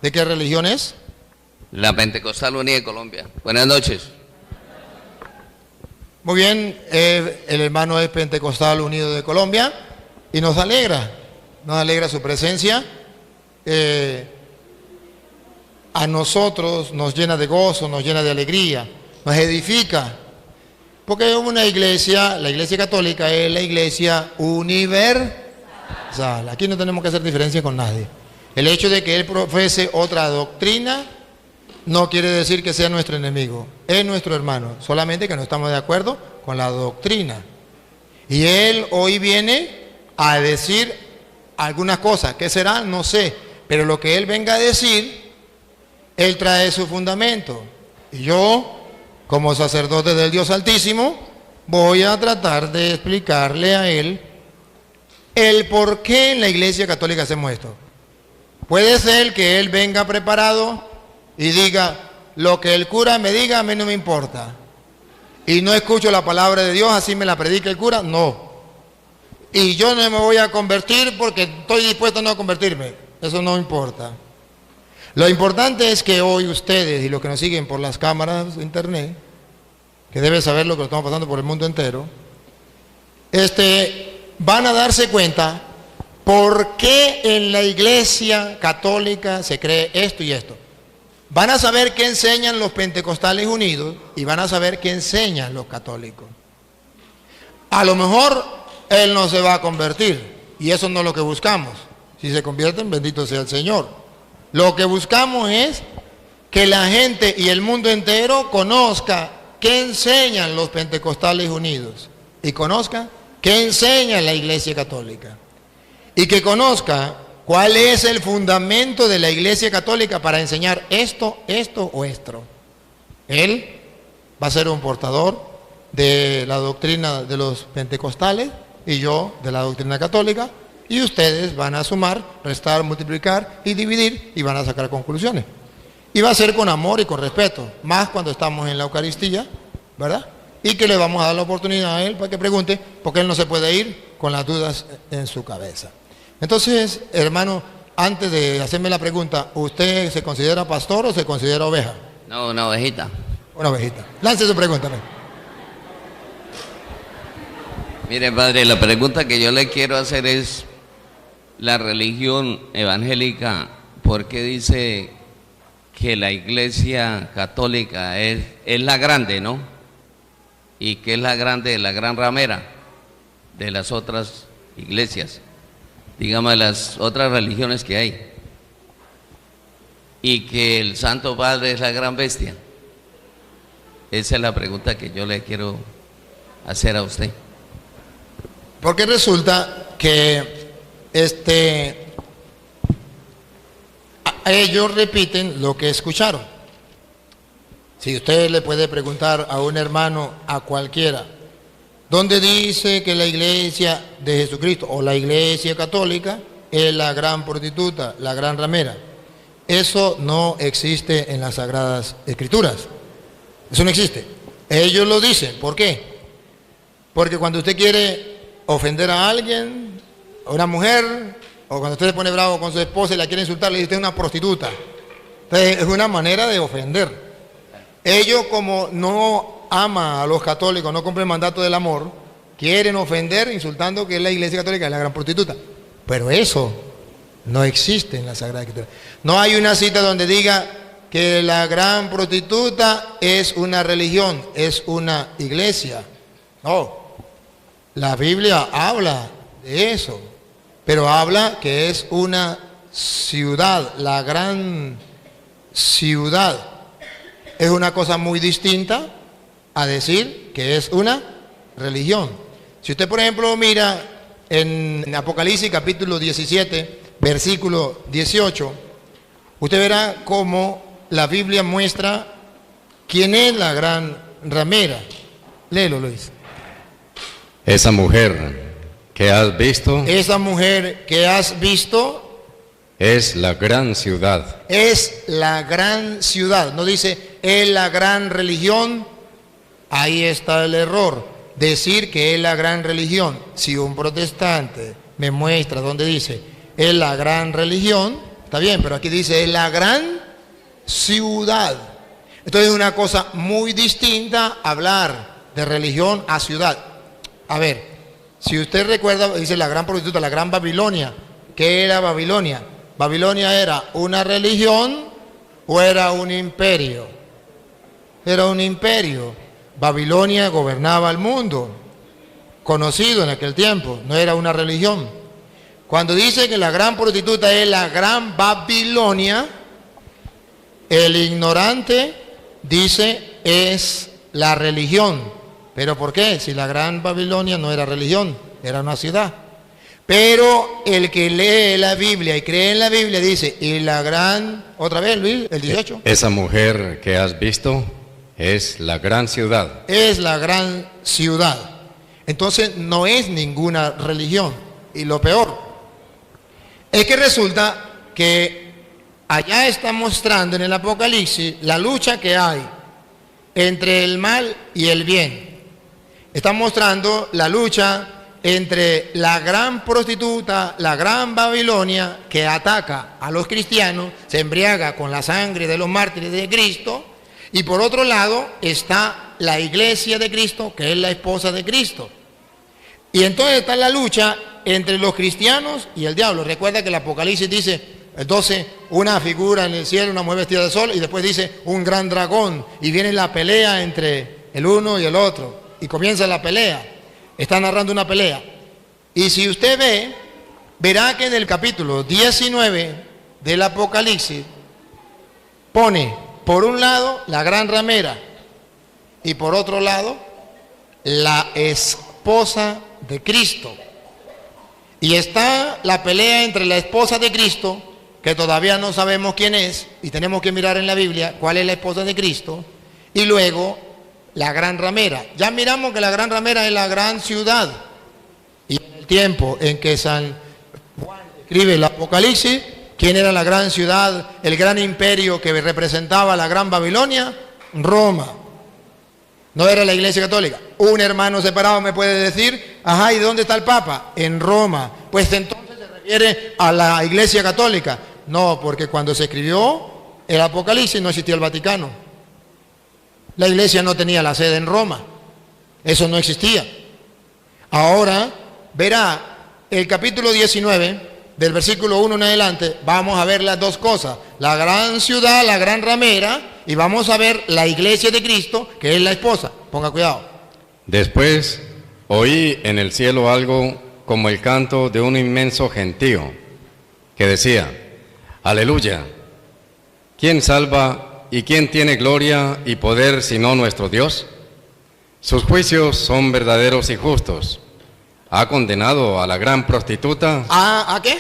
¿De qué religión es? La Pentecostal Unida de Colombia. Buenas noches. Muy bien, el hermano es Pentecostal Unido de Colombia y nos alegra su presencia. A nosotros nos llena de gozo, nos llena de alegría, nos edifica, porque una iglesia, la iglesia católica es la iglesia universal. Aquí no tenemos que hacer diferencia con nadie. El hecho de que él profese otra doctrina no quiere decir que sea nuestro enemigo, es nuestro hermano, solamente que no estamos de acuerdo con la doctrina. Y él hoy viene a decir algunas cosas, ¿qué será? No sé, pero lo que él venga a decir, él trae su fundamento. Y yo, como sacerdote del Dios Altísimo, voy a tratar de explicarle a él el por qué en la Iglesia Católica hacemos esto. Puede ser que él venga preparado y diga, lo que el cura me diga a mí no me importa. Y no escucho la palabra de Dios, así me la predica el cura, no. Y yo no me voy a convertir porque estoy dispuesto a no convertirme. Eso no importa. Lo importante es que hoy ustedes y los que nos siguen por las cámaras de internet, que deben saber lo que estamos pasando por el mundo entero, van a darse cuenta por qué en la Iglesia Católica se cree esto y esto. Van a saber qué enseñan los Pentecostales Unidos y van a saber qué enseñan los católicos. A lo mejor él no se va a convertir y eso no es lo que buscamos. Si se convierten, bendito sea el Señor. Lo que buscamos es que la gente y el mundo entero conozca qué enseñan los Pentecostales Unidos y conozca qué enseña la Iglesia Católica y que conozca cuál es el fundamento de la Iglesia Católica para enseñar esto o esto. Él va a ser un portador de la doctrina de los pentecostales y yo de la doctrina católica, y ustedes van a sumar, restar, multiplicar y dividir y van a sacar conclusiones. Y va a ser con amor y con respeto, más cuando estamos en la Eucaristía, ¿verdad? Y que le vamos a dar la oportunidad a él para que pregunte, porque él no se puede ir con las dudas en su cabeza. Entonces, hermano, antes de hacerme la pregunta, ¿usted se considera pastor o se considera oveja? No, una ovejita. Una ovejita. Lance su pregunta. Mire, padre, la pregunta que yo le quiero hacer es, la religión evangélica, ¿por qué dice que la Iglesia Católica es la grande, ¿no? Y que es la grande, la gran ramera de las otras iglesias, digamos, de las otras religiones que hay, y que el Santo Padre es la gran bestia? Esa es la pregunta que yo le quiero hacer a usted. Porque resulta que ellos repiten lo que escucharon. Si usted le puede preguntar a un hermano, a cualquiera, ¿dónde dice que la iglesia de Jesucristo o la iglesia católica es la gran prostituta, la gran ramera? Eso no existe en las Sagradas Escrituras. Eso no existe. Ellos lo dicen. ¿Por qué? Porque cuando usted quiere ofender a alguien, a una mujer, o cuando usted se pone bravo con su esposa y la quiere insultar, le dice usted es una prostituta. Entonces es una manera de ofender. Ellos, como no aman a los católicos, no cumplen el mandato del amor, quieren ofender insultando que la iglesia católica es la gran prostituta. Pero eso no existe en la Sagrada Escritura. No hay una cita donde diga que la gran prostituta es una religión, es una iglesia. No. La Biblia habla de eso, pero habla que es una ciudad, la gran ciudad. Es una cosa muy distinta a decir que es una religión. Si usted, por ejemplo, mira en Apocalipsis capítulo 17, versículo 18, usted verá cómo la Biblia muestra quién es la gran ramera. Léelo, Luis. Esa mujer que has visto, esa mujer que has visto es la gran ciudad. Es la gran ciudad. No dice es la gran religión. Ahí está el error. Decir que es la gran religión. Si un protestante me muestra donde dice es la gran religión, Está bien, pero aquí dice es la gran ciudad. Entonces es una cosa muy distinta hablar de religión a ciudad. A ver, si usted recuerda, dice la gran prostituta, la gran Babilonia. ¿Qué era Babilonia? ¿Babilonia era una religión o era un imperio? Era un imperio. Babilonia gobernaba el mundo, conocido en aquel tiempo, no era una religión. Cuando dice que la gran prostituta es la gran Babilonia, el ignorante dice es la religión. ¿Pero por qué? Si la gran Babilonia no era religión, era una ciudad. Pero el que lee la Biblia y cree en la Biblia dice, y la gran, otra vez Luis, el 18. Esa mujer que has visto es la gran ciudad. Es la gran ciudad. Entonces no es ninguna religión. Y lo peor es que resulta que allá está mostrando en el Apocalipsis la lucha que hay entre el mal y el bien. Está mostrando la lucha entre la gran prostituta, la gran Babilonia, que ataca a los cristianos, se embriaga con la sangre de los mártires de Cristo, y por otro lado está la iglesia de Cristo, que es la esposa de Cristo. Y entonces está la lucha entre los cristianos y el diablo. Recuerda que el Apocalipsis dice, el 12, una figura en el cielo, una mujer vestida de sol, y después dice un gran dragón, y viene la pelea entre el uno y el otro, y comienza la pelea. Está narrando una pelea. Y si usted ve, verá que en el capítulo 19 del Apocalipsis pone por un lado la gran ramera y por otro lado la esposa de Cristo. Y está la pelea entre la esposa de Cristo, que todavía no sabemos quién es, y tenemos que mirar en la Biblia cuál es la esposa de Cristo, y luego la gran ramera. Ya miramos que la gran ramera es la gran ciudad. Y en el tiempo en que San Juan escribe el Apocalipsis, ¿quién era la gran ciudad, el gran imperio que representaba la gran Babilonia? Roma. No era la Iglesia Católica. Un hermano separado me puede decir, ajá, ¿y dónde está el Papa? En Roma. Pues entonces se refiere a la Iglesia Católica. No, porque cuando se escribió el Apocalipsis no existía el Vaticano. La iglesia no tenía la sede en Roma. Eso no existía. Ahora verá el capítulo 19, del versículo 1 en adelante, vamos a ver las dos cosas. La gran ciudad, la gran ramera, y vamos a ver la iglesia de Cristo, que es la esposa. Ponga cuidado. Después oí en el cielo algo como el canto de un inmenso gentío, que decía, aleluya, ¿quién salva y quién tiene gloria y poder sino nuestro Dios? Sus juicios son verdaderos y justos. Ha condenado a la gran prostituta. ¿A qué?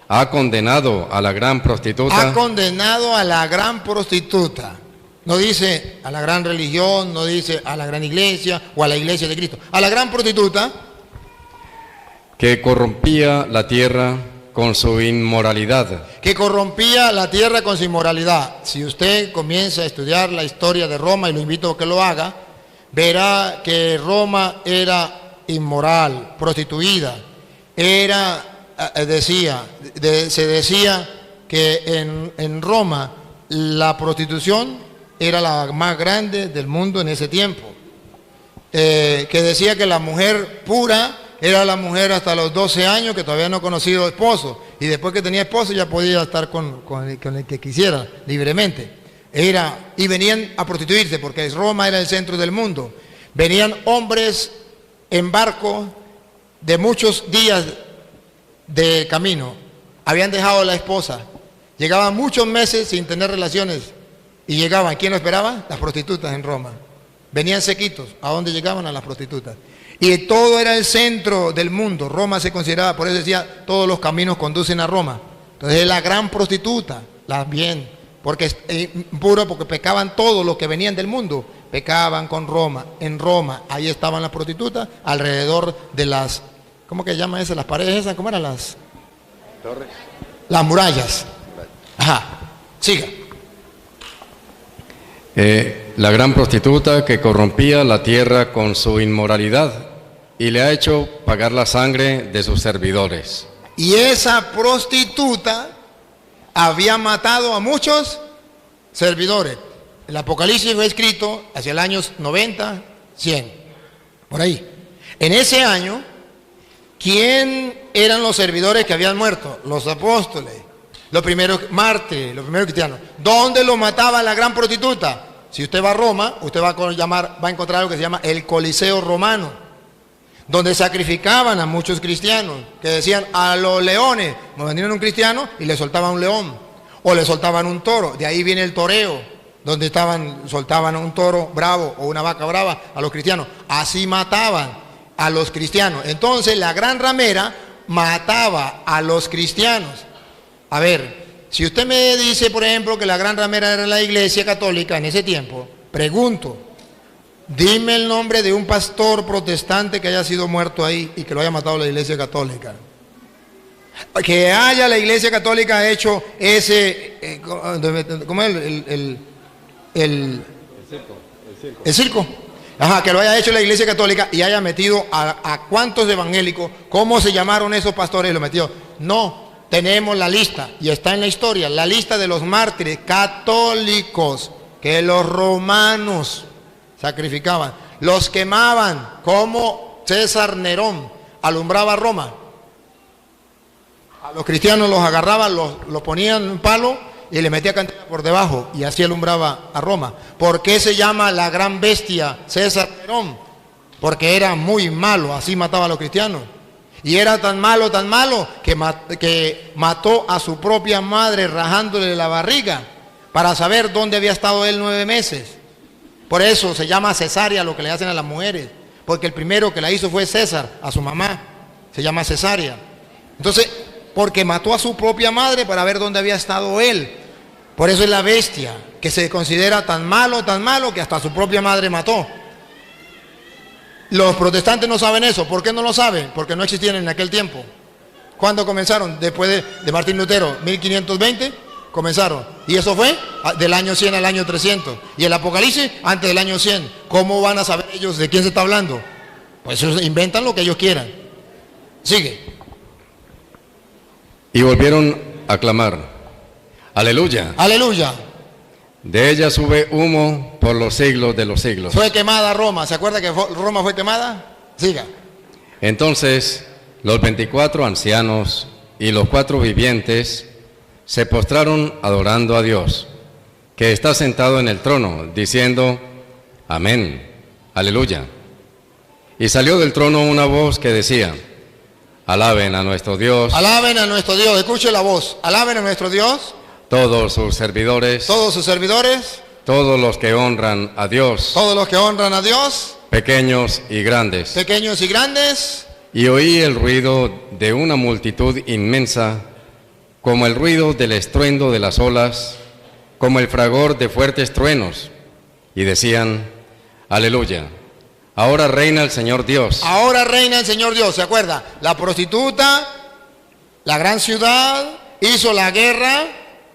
Ha condenado a la gran prostituta. Ha condenado a la gran prostituta. No dice a la gran religión, no dice a la gran iglesia o a la iglesia de Cristo. A la gran prostituta. Que corrompía la tierra con su inmoralidad. Que corrompía la tierra con su inmoralidad. Si usted comienza a estudiar la historia de Roma, y lo invito a que lo haga, verá que Roma era inmoral, prostituida. Se decía que en Roma la prostitución era la más grande del mundo en ese tiempo. Que decía que la mujer pura era la mujer hasta los 12 años que todavía no ha conocido esposo, y después que tenía esposo ya podía estar con el que quisiera libremente. Y venían a prostituirse porque Roma era el centro del mundo. Venían hombres en barco de muchos días de camino, habían dejado a la esposa, llegaban muchos meses sin tener relaciones y llegaban. ¿Quién lo esperaba? Las prostitutas en Roma. Venían sequitos. ¿A dónde llegaban? A las prostitutas. Y todo era el centro del mundo. Roma se consideraba, por eso decía, todos los caminos conducen a Roma. Entonces es la gran prostituta, bien, porque es puro, porque pecaban todos los que venían del mundo, pecaban con Roma. En Roma, ahí estaban las prostitutas, alrededor de las, ¿cómo que se llama eso? Las paredes esas, ¿cómo eran las? Torres. Las murallas. Ajá, siga. La gran prostituta que corrompía la tierra con su inmoralidad y le ha hecho pagar la sangre de sus servidores. Y esa prostituta había matado a muchos servidores. El Apocalipsis fue escrito hacia el año 90, 100, por ahí. En ese año, ¿quién eran los servidores que habían muerto? Los apóstoles, los primeros mártires, los primeros cristianos. ¿Dónde lo mataba la gran prostituta? Si usted va a Roma, usted va a encontrar algo que se llama el Coliseo Romano, donde sacrificaban a muchos cristianos, que decían a los leones, vendían un cristiano y le soltaban un león, o le soltaban un toro. De ahí viene el toreo, donde soltaban un toro bravo o una vaca brava a los cristianos. Así mataban a los cristianos. Entonces la gran ramera mataba a los cristianos. A ver, si usted me dice, por ejemplo, que la gran ramera era la Iglesia Católica en ese tiempo, pregunto, dime el nombre de un pastor protestante que haya sido muerto ahí y que lo haya matado la Iglesia Católica. Que haya la Iglesia Católica hecho ese, ¿cómo es? El circo. Ajá, que lo haya hecho la Iglesia Católica y haya metido a cuántos evangélicos, ¿cómo se llamaron esos pastores y lo metió? No, tenemos la lista y está en la historia, la lista de los mártires católicos que los romanos sacrificaban, los quemaban, como César Nerón alumbraba Roma. A los cristianos los agarraban, los ponían en un palo y le metía candela por debajo y así alumbraba a Roma. ¿Por qué se llama la gran bestia César Nerón? Porque era muy malo, así mataba a los cristianos. Y era tan malo que mató a su propia madre rajándole la barriga para saber dónde había estado él 9 meses. Por eso se llama cesárea lo que le hacen a las mujeres, porque el primero que la hizo fue César, a su mamá, se llama cesárea. Entonces, porque mató a su propia madre para ver dónde había estado él. Por eso es la bestia, que se considera tan malo que hasta su propia madre mató. Los protestantes no saben eso. ¿Por qué no lo saben? Porque no existían en aquel tiempo. ¿Cuándo comenzaron? Después de Martín Lutero, 1520, comenzaron. Y eso fue del año 100 al año 300. Y el Apocalipsis antes del año 100. ¿Cómo van a saber ellos de quién se está hablando? Pues ellos inventan lo que ellos quieran. Sigue. Y volvieron a clamar, aleluya. Aleluya. De ella sube humo por los siglos de los siglos. Fue quemada Roma. ¿Se acuerda que Roma fue quemada? Siga. Entonces los 24 ancianos y los 4 vivientes se postraron adorando a Dios, que está sentado en el trono, diciendo, amén, aleluya. Y salió del trono una voz que decía, alaben a nuestro Dios. Alaben a nuestro Dios. Escuche la voz. Alaben a nuestro Dios. Todos sus servidores. Todos sus servidores. Todos los que honran a Dios. Todos los que honran a Dios. Pequeños y grandes. Pequeños y grandes. Y oí el ruido de una multitud inmensa, como el ruido del estruendo de las olas, como el fragor de fuertes truenos. Y decían, aleluya. Ahora reina el Señor Dios. Ahora reina el Señor Dios. ¿Se acuerda? La prostituta, la gran ciudad, hizo la guerra,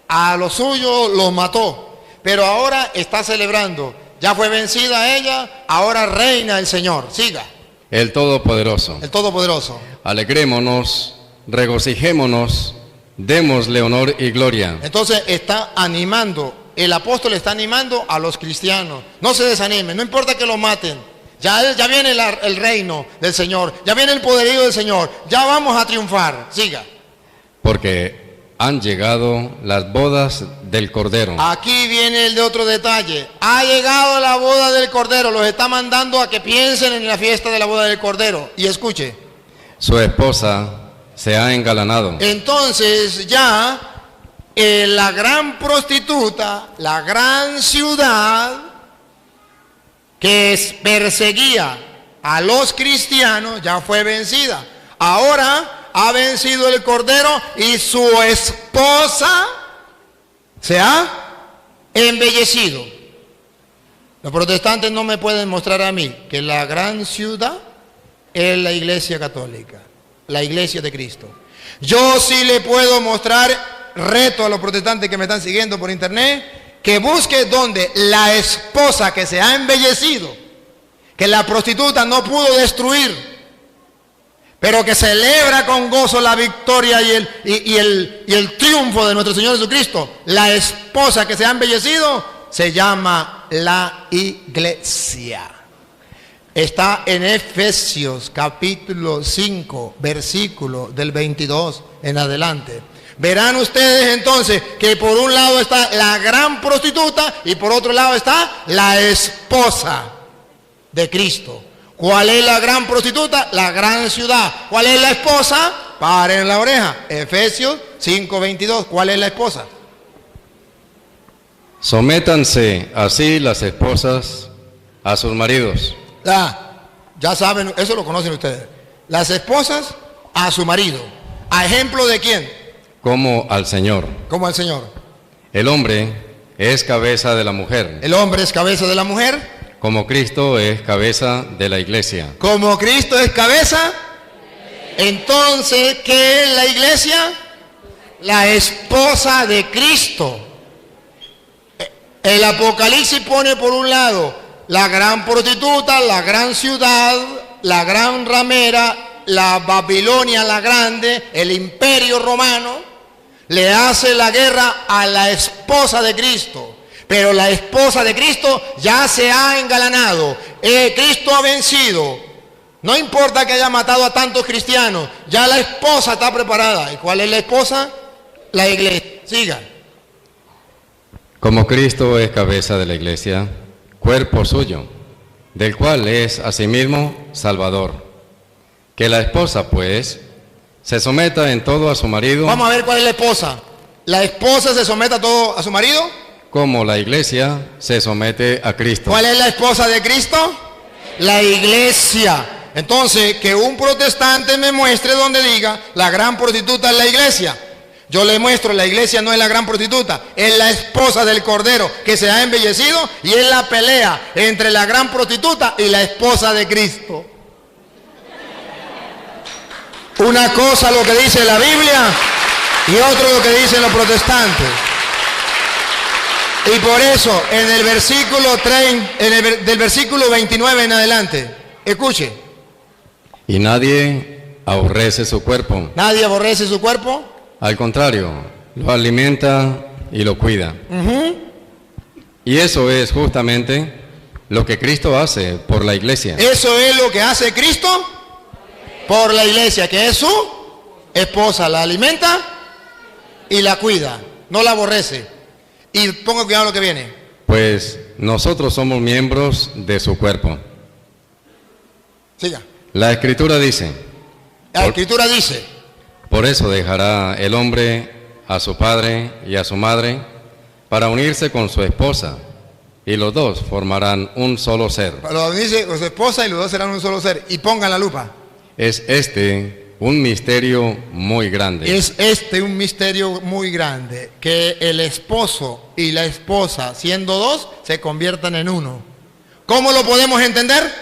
a los suyos los mató. Pero ahora está celebrando. Ya fue vencida ella, ahora reina el Señor. Siga. El Todopoderoso. El Todopoderoso. Alegrémonos, regocijémonos, démosle honor y gloria. Entonces está animando, el apóstol está animando a los cristianos. No se desanimen, no importa que lo maten. Ya viene el reino del Señor, ya viene el poderío del Señor, ya vamos a triunfar. Siga. Porque han llegado las bodas del Cordero. Aquí viene el de otro detalle. Ha llegado la boda del Cordero, los está mandando a que piensen en la fiesta de la boda del Cordero. Y escuche. Su esposa se ha engalanado. Entonces ya la gran prostituta, la gran ciudad que perseguía a los cristianos ya fue vencida. Ahora ha vencido el Cordero y su esposa se ha embellecido. Los protestantes no me pueden mostrar a mí que la gran ciudad es la Iglesia Católica, la Iglesia de Cristo. Yo sí le puedo mostrar, reto a los protestantes que me están siguiendo por internet, que busque donde la esposa que se ha embellecido, que la prostituta no pudo destruir, pero que celebra con gozo la victoria y el triunfo de nuestro Señor Jesucristo, la esposa que se ha embellecido, se llama la iglesia. Está en Efesios capítulo 5, versículo del 22 en adelante. Verán ustedes entonces que por un lado está la gran prostituta y por otro lado está la esposa de Cristo. ¿Cuál es la gran prostituta? La gran ciudad. ¿Cuál es la esposa? Paren la oreja. Efesios 5:22. ¿Cuál es la esposa? Sométanse así las esposas a sus maridos. Ya saben, eso lo conocen ustedes. Las esposas a su marido. ¿A ejemplo de quién? Como al Señor. Como al Señor. El hombre es cabeza de la mujer. El hombre es cabeza de la mujer. Como Cristo es cabeza de la iglesia. Como Cristo es cabeza, entonces, ¿qué es la iglesia? La esposa de Cristo. El Apocalipsis pone por un lado la gran prostituta, la gran ciudad, la gran ramera, la Babilonia la grande, el imperio romano, le hace la guerra a la esposa de Cristo. Pero la esposa de Cristo ya se ha engalanado. Cristo ha vencido. No importa que haya matado a tantos cristianos, ya la esposa está preparada. ¿Y cuál es la esposa? La iglesia. Siga. Como Cristo es cabeza de la iglesia, cuerpo suyo, del cual es asimismo Salvador. Que la esposa, pues, se someta en todo a su marido. Vamos a ver cuál es la esposa. ¿La esposa se somete a todo a su marido? Como la iglesia se somete a Cristo. ¿Cuál es la esposa de Cristo? La iglesia. Entonces, que un protestante me muestre donde diga la gran prostituta es la iglesia. Yo le muestro, la iglesia no es la gran prostituta, es la esposa del Cordero que se ha embellecido y es la pelea entre la gran prostituta y la esposa de Cristo. Una cosa lo que dice la Biblia y otro lo que dicen los protestantes. Y por eso, en el versículo 30, del versículo 29 en adelante, escuche. Y nadie aborrece su cuerpo. Nadie aborrece su cuerpo. Al contrario, lo alimenta y lo cuida. Y eso es justamente lo que Cristo hace por la iglesia. Eso es lo que hace Cristo por la iglesia, que es su esposa. La alimenta y la cuida, no la aborrece. Y ponga cuidado lo que viene. Pues nosotros somos miembros de su cuerpo. Siga. La Escritura dice. La Escritura dice. Por eso dejará el hombre a su padre y a su madre para unirse con su esposa, y los dos formarán un solo ser. Lo dice con su esposa y los dos serán un solo ser. Y pongan la lupa. Es un misterio muy grande. Es un misterio muy grande, que el esposo y la esposa, siendo dos, se conviertan en uno. ¿Cómo lo podemos entender?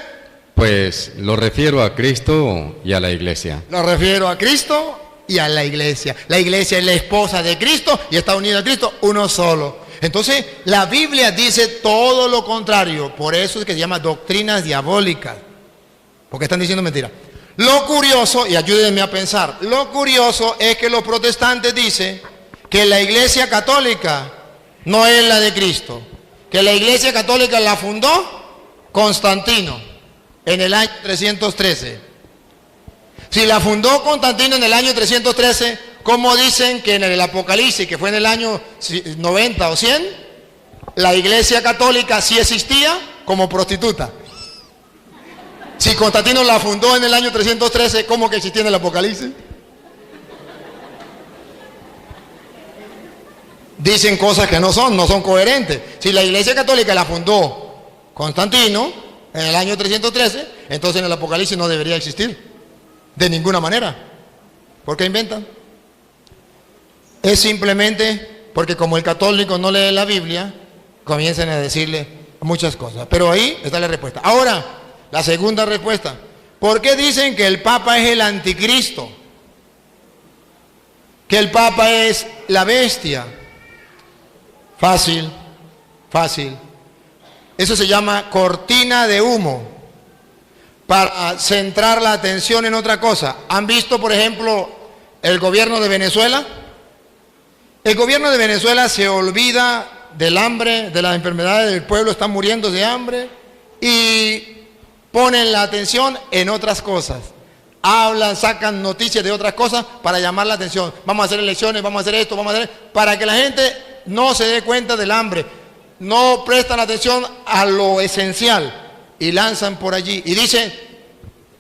Pues lo refiero a Cristo y a la iglesia. Lo refiero a Cristo y a la iglesia. La iglesia es la esposa de Cristo y está unida a Cristo, uno solo. Entonces, la Biblia dice todo lo contrario. Por eso es que se llama doctrinas diabólicas. Porque están diciendo mentiras. Lo curioso, y ayúdenme a pensar, lo curioso es que los protestantes dicen que la iglesia católica no es la de Cristo, que la iglesia católica la fundó Constantino en el año 313. Si la fundó Constantino en el año 313, ¿cómo dicen que en el Apocalipsis, que fue en el año 90 o 100, la iglesia católica sí existía como prostituta? Si Constantino la fundó en el año 313, ¿cómo que existía en el Apocalipsis? Dicen cosas que no son coherentes. Si la iglesia católica la fundó Constantino en el año 313, entonces en el Apocalipsis no debería existir. De ninguna manera. ¿Por qué inventan? Es simplemente porque como el católico no lee la Biblia, comienzan a decirle muchas cosas. Pero ahí está la respuesta. Ahora, la segunda respuesta. ¿Por qué dicen que el Papa es el anticristo? Que el Papa es la bestia. Fácil, fácil. Eso se llama cortina de humo. para centrar la atención en otra cosa. ¿Han visto, por ejemplo, el gobierno de Venezuela? El gobierno de Venezuela se olvida del hambre, de las enfermedades del pueblo, están muriendo de hambre y ponen la atención en otras cosas. Hablan, sacan noticias de otras cosas para llamar la atención. Vamos a hacer elecciones, vamos a hacer esto, vamos a hacer... Para que la gente no se dé cuenta del hambre. No prestan atención a lo esencial y lanzan por allí. Y dicen,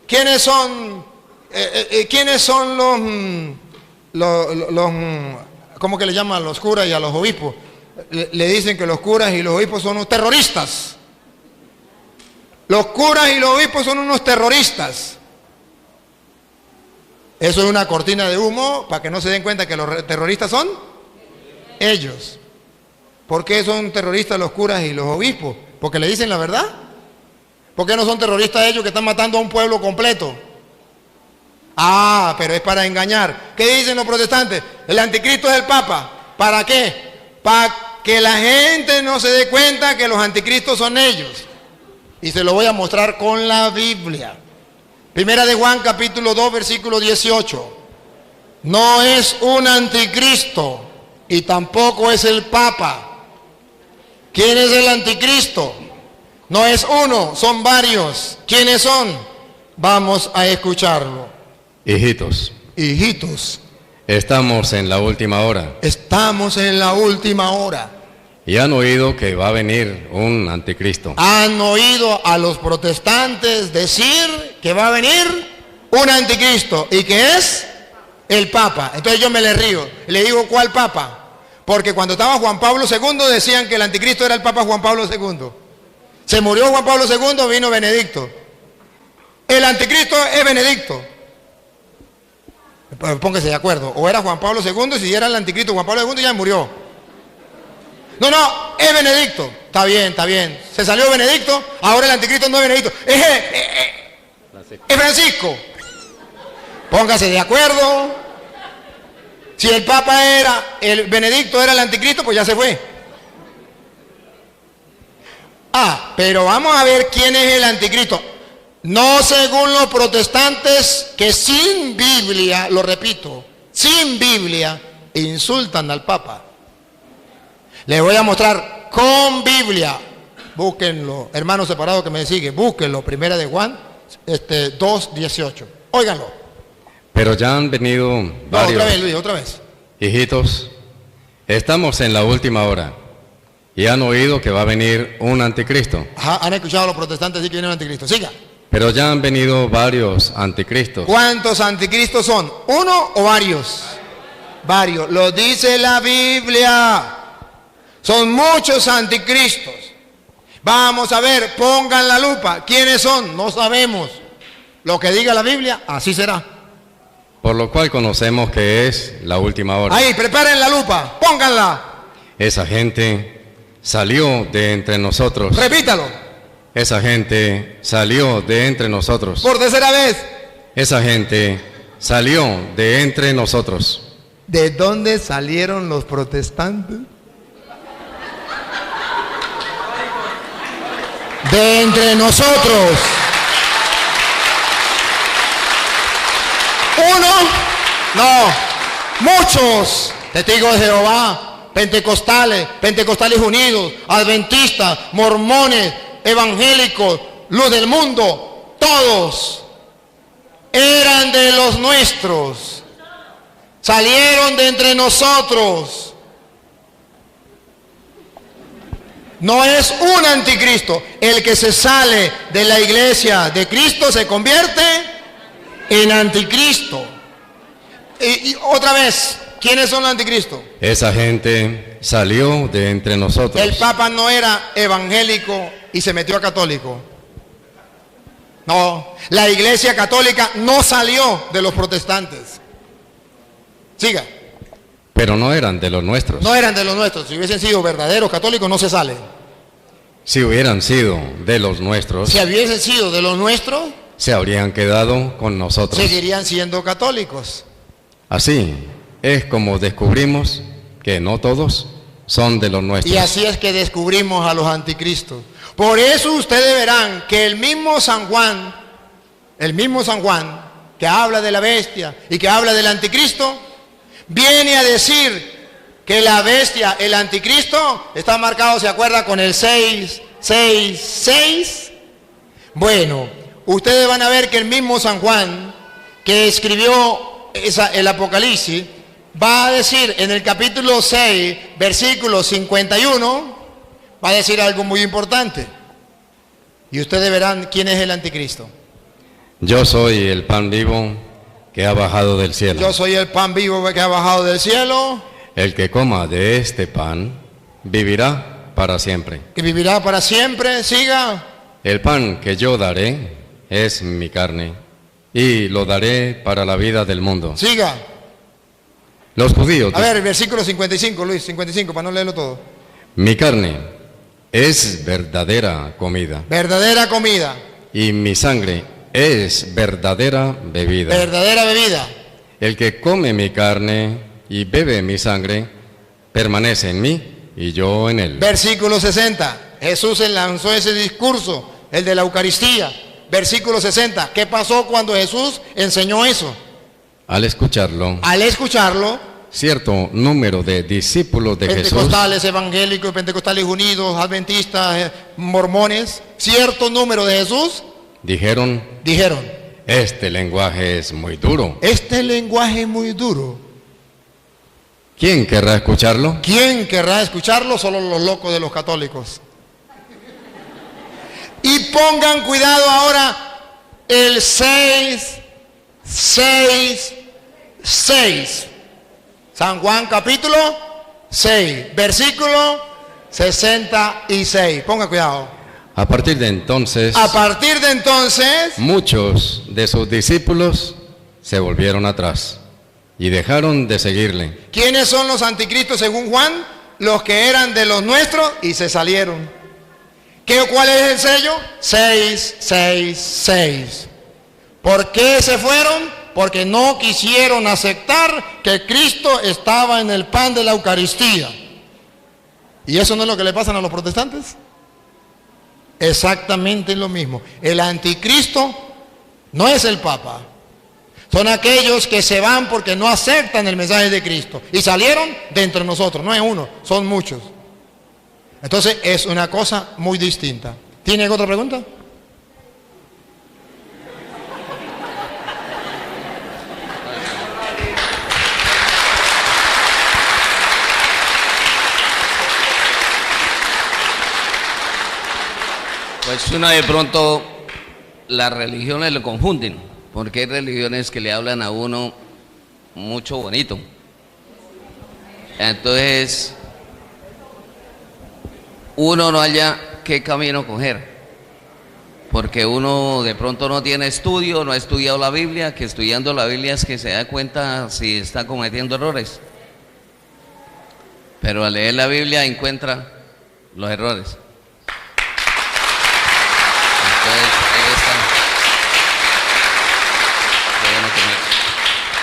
¿quiénes son los ¿cómo que le llaman a los curas y a los obispos? Le dicen que los curas y los obispos son unos terroristas. Los curas y los obispos son unos terroristas. Eso es una cortina de humo para que no se den cuenta que los terroristas son ellos. ¿Por qué son terroristas los curas y los obispos? ¿Porque le dicen la verdad? ¿Por qué no son terroristas ellos que están matando a un pueblo completo? Ah, pero es para engañar. ¿Qué dicen los protestantes? El anticristo es el Papa. ¿Para qué? Para que la gente no se dé cuenta que los anticristos son ellos. Y se lo voy a mostrar con la Biblia. Primera de Juan, capítulo 2, versículo 18. No es un anticristo y tampoco es el Papa. ¿Quién es el anticristo? No es uno, son varios. ¿Quiénes son? Vamos a escucharlo. Hijitos, estamos en la última hora. Estamos en la última hora. Y han oído que va a venir un anticristo. Han oído a los protestantes decir que va a venir un anticristo y que es el Papa. Entonces yo me le río y le digo, ¿cuál Papa? Porque cuando estaba Juan Pablo II decían que el anticristo era el Papa Juan Pablo II. Se murió Juan Pablo II, vino Benedicto. El anticristo es Benedicto. Póngase de acuerdo. O era Juan Pablo II, si era el anticristo Juan Pablo II ya murió. No, es Benedicto. Está bien, está bien. Se salió Benedicto, ahora el anticristo no es Benedicto. Es Francisco. Póngase de acuerdo. Si el Papa era, el Benedicto era el anticristo, pues ya se fue. Ah, pero vamos a ver quién es el anticristo. No según los protestantes que sin Biblia, lo repito, sin Biblia, insultan al Papa. Les voy a mostrar con Biblia. Búsquenlo, hermanos separados que me siguen, búsquenlo, primera de Juan 2:18. Óiganlo. Pero ya han venido varios. No, otra vez, Luis, otra vez. Hijitos, estamos en la última hora. Y han oído que va a venir un anticristo. Ajá, han escuchado a los protestantes decir que viene un anticristo. Siga. Pero ya han venido varios anticristos. ¿Cuántos anticristos son? ¿Uno o varios? Varios. Lo dice la Biblia. Son muchos anticristos. Vamos a ver, pongan la lupa. ¿Quiénes son? No sabemos. Lo que diga la Biblia, así será. Por lo cual conocemos que es la última hora. Ahí, preparen la lupa, pónganla. Esa gente salió de entre nosotros. Repítalo. Esa gente salió de entre nosotros. Por tercera vez. Esa gente salió de entre nosotros. ¿De dónde salieron los protestantes? De entre nosotros. Uno, no, muchos testigos de Jehová, pentecostales unidos, adventistas, mormones, evangélicos, luz del mundo, todos eran de los nuestros, salieron de entre nosotros. No es un anticristo. El que se sale de la iglesia de Cristo se convierte en anticristo. Y otra vez, ¿quiénes son los anticristos? Esa gente salió de entre nosotros. El Papa no era evangélico y se metió a católico. No, la iglesia católica no salió de los protestantes. Siga. Pero no eran de los nuestros. No eran de los nuestros. Si hubiesen sido verdaderos católicos, no se salen. Si hubieran sido de los nuestros, Si hubiesen sido de los nuestros, se habrían quedado con nosotros. seguirían siendo católicos. Así es como descubrimos que no todos son de los nuestros. Y así es que descubrimos a los anticristos. Por eso ustedes verán que el mismo San Juan el mismo San Juan, que habla de la bestia y que habla del anticristo, viene a decir que la bestia, el anticristo, está marcado, ¿se acuerda? Con el 666. Bueno, ustedes van a ver que el mismo San Juan, que escribió el Apocalipsis, va a decir en el capítulo 6, versículo 51, va a decir algo muy importante. Y ustedes verán quién es el anticristo. Yo soy el pan vivo que ha bajado del cielo. Yo soy el pan vivo que ha bajado del cielo. El que coma de este pan vivirá para siempre. Que vivirá para siempre. Siga. El pan que yo daré es mi carne y lo daré para la vida del mundo. Siga. Los judíos. A ver, versículo 55, Luis, 55, para no leerlo todo. Mi carne es verdadera comida. Verdadera comida. Y mi sangre es verdadera bebida. Verdadera bebida. El que come mi carne y bebe mi sangre permanece en mí y yo en él. Versículo 60. Jesús lanzó ese discurso, el de la Eucaristía. Versículo 60. ¿Qué pasó cuando Jesús enseñó eso? Al escucharlo, cierto número de discípulos de Jesús, pentecostales, evangélicos, pentecostales unidos, adventistas, mormones, cierto número de Jesús, dijeron, este lenguaje es muy duro. Este lenguaje es muy duro. ¿Quién querrá escucharlo? ¿Quién querrá escucharlo? Solo los locos de los católicos. Y pongan cuidado ahora, el 666. San Juan capítulo 6, versículo 66. Pongan cuidado. A partir de entonces, muchos de sus discípulos se volvieron atrás y dejaron de seguirle. ¿Quiénes son los anticristos según Juan? Los que eran de los nuestros y se salieron. ¿Cuál es el sello? 666. ¿Por qué se fueron? Porque no quisieron aceptar que Cristo estaba en el pan de la Eucaristía. ¿Y eso no es lo que le pasan a los protestantes? Exactamente lo mismo. El anticristo no es el Papa. Son aquellos que se van porque no aceptan el mensaje de Cristo. Y salieron de entre nosotros. No es uno, son muchos. Entonces es una cosa muy distinta. ¿Tiene otra pregunta? Pues uno de pronto las religiones lo confunden, porque hay religiones que le hablan a uno mucho bonito. Entonces, uno no halla qué camino coger, porque uno de pronto no tiene estudio, no ha estudiado la Biblia, que estudiando la Biblia es que se da cuenta si está cometiendo errores. Pero al leer la Biblia encuentra los errores.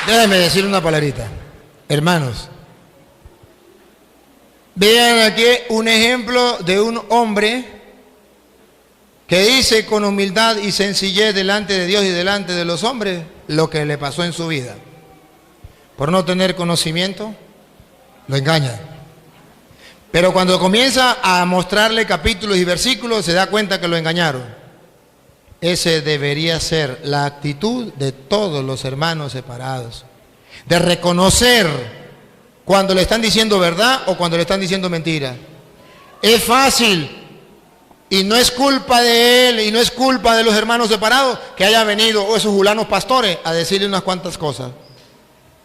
Déjame decir una palabrita. Hermanos, vean aquí un ejemplo de un hombre que dice con humildad y sencillez delante de Dios y delante de los hombres lo que le pasó en su vida. Por no tener conocimiento, lo engaña. Pero cuando comienza a mostrarle capítulos y versículos, se da cuenta que lo engañaron. Ese debería ser la actitud de todos los hermanos separados. De reconocer cuando le están diciendo verdad o cuando le están diciendo mentira. Es fácil y no es culpa de él y no es culpa de los hermanos separados que haya venido esos julanos pastores a decirle unas cuantas cosas.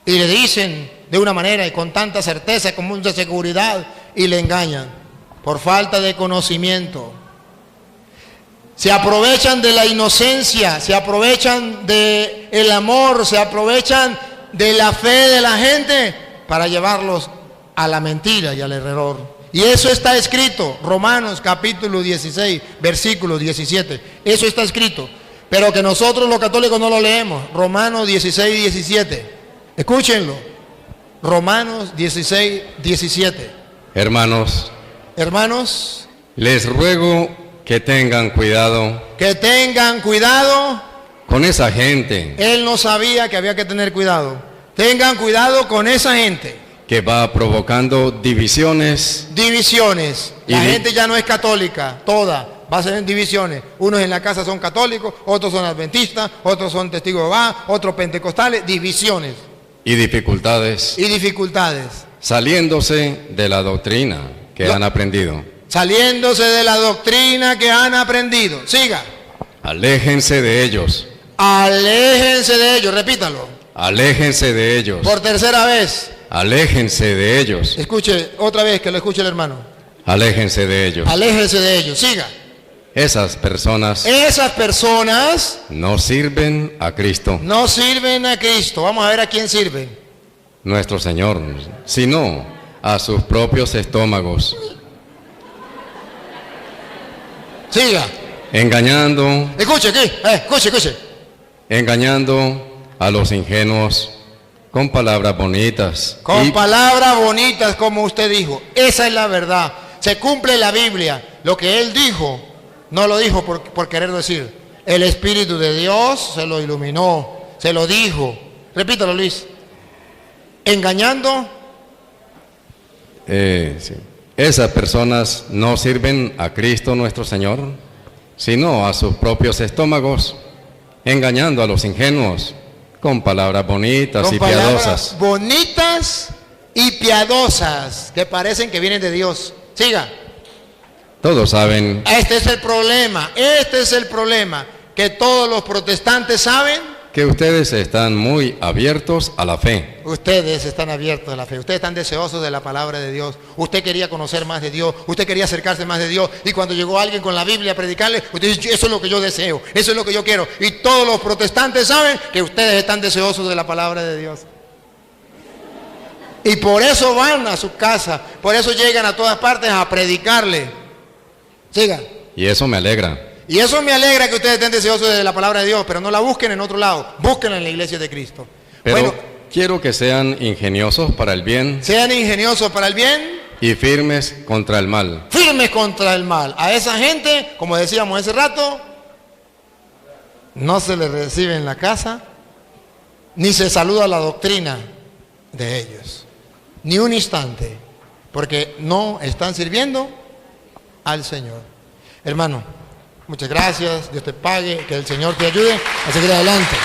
Y le dicen de una manera y con tanta certeza, con mucha seguridad y le engañan por falta de conocimiento. Se aprovechan de la inocencia, se aprovechan del amor, se aprovechan de la fe de la gente para llevarlos a la mentira y al error. Y eso está escrito, Romanos capítulo 16, versículo 17. Eso está escrito, pero que nosotros los católicos no lo leemos. Romanos 16, 17. Escúchenlo. Romanos 16, 17. Hermanos, Hermanos, les ruego que tengan cuidado con esa gente Él no sabía que había que tener cuidado. Tengan cuidado con esa gente. que va provocando divisiones. Divisiones. Y La di- gente ya no es católica, toda. Va a ser en divisiones. Unos en la casa son católicos, otros son adventistas, otros son testigos de Jehová, otros pentecostales. Divisiones Y dificultades, y dificultades. saliéndose de la doctrina que Lo- han aprendido. Saliéndose de la doctrina que han aprendido. Siga. Aléjense de ellos, Aléjense de ellos. Repítalo. aléjense de ellos, Por tercera vez. aléjense de ellos, Escuche otra vez, que lo escuche el hermano. aléjense de ellos. Aléjense de ellos. Siga. Esas personas Esas personas no sirven a Cristo, no sirven a Cristo. Vamos a ver a quién sirven. nuestro Señor, sino a sus propios estómagos, Siga. engañando, Escuche aquí. Escuche. engañando a los ingenuos con palabras bonitas Con y palabras bonitas, como usted dijo. Esa es la verdad. Se cumple la Biblia. Lo que él dijo, no lo dijo por querer decir. El Espíritu de Dios se lo iluminó, se lo dijo. Repítalo, Luis. Engañando. sí. Esas personas no sirven a Cristo nuestro Señor, sino a sus propios estómagos, engañando a los ingenuos con palabras bonitas Con y palabras piadosas. bonitas y piadosas que parecen que vienen de Dios. Siga. Todos saben Este es el problema. Este es el problema. Que todos los protestantes saben. que ustedes están muy abiertos a la fe, Ustedes están abiertos a la fe, ustedes están deseosos de la palabra de Dios, usted quería conocer más de Dios, usted quería acercarse más de Dios, y cuando llegó alguien con la Biblia a predicarle, usted dice, eso es lo que yo deseo, eso es lo que yo quiero, y todos los protestantes saben que ustedes están deseosos de la palabra de Dios. Y por eso van a su casa, por eso llegan a todas partes a predicarle. Siga. y eso me alegra. Y eso me alegra que ustedes estén deseosos de la palabra de Dios, pero no la busquen en otro lado, búsquenla en la iglesia de Cristo. Pero Bueno, quiero que sean ingeniosos para el bien sean ingeniosos para el bien, y firmes contra el mal. firmes contra el mal. A esa gente, como decíamos hace rato, no se les recibe en la casa, ni se saluda la doctrina de ellos, ni un instante, porque no están sirviendo al Señor. Hermano, muchas gracias, Dios te pague, que el Señor te ayude a seguir adelante.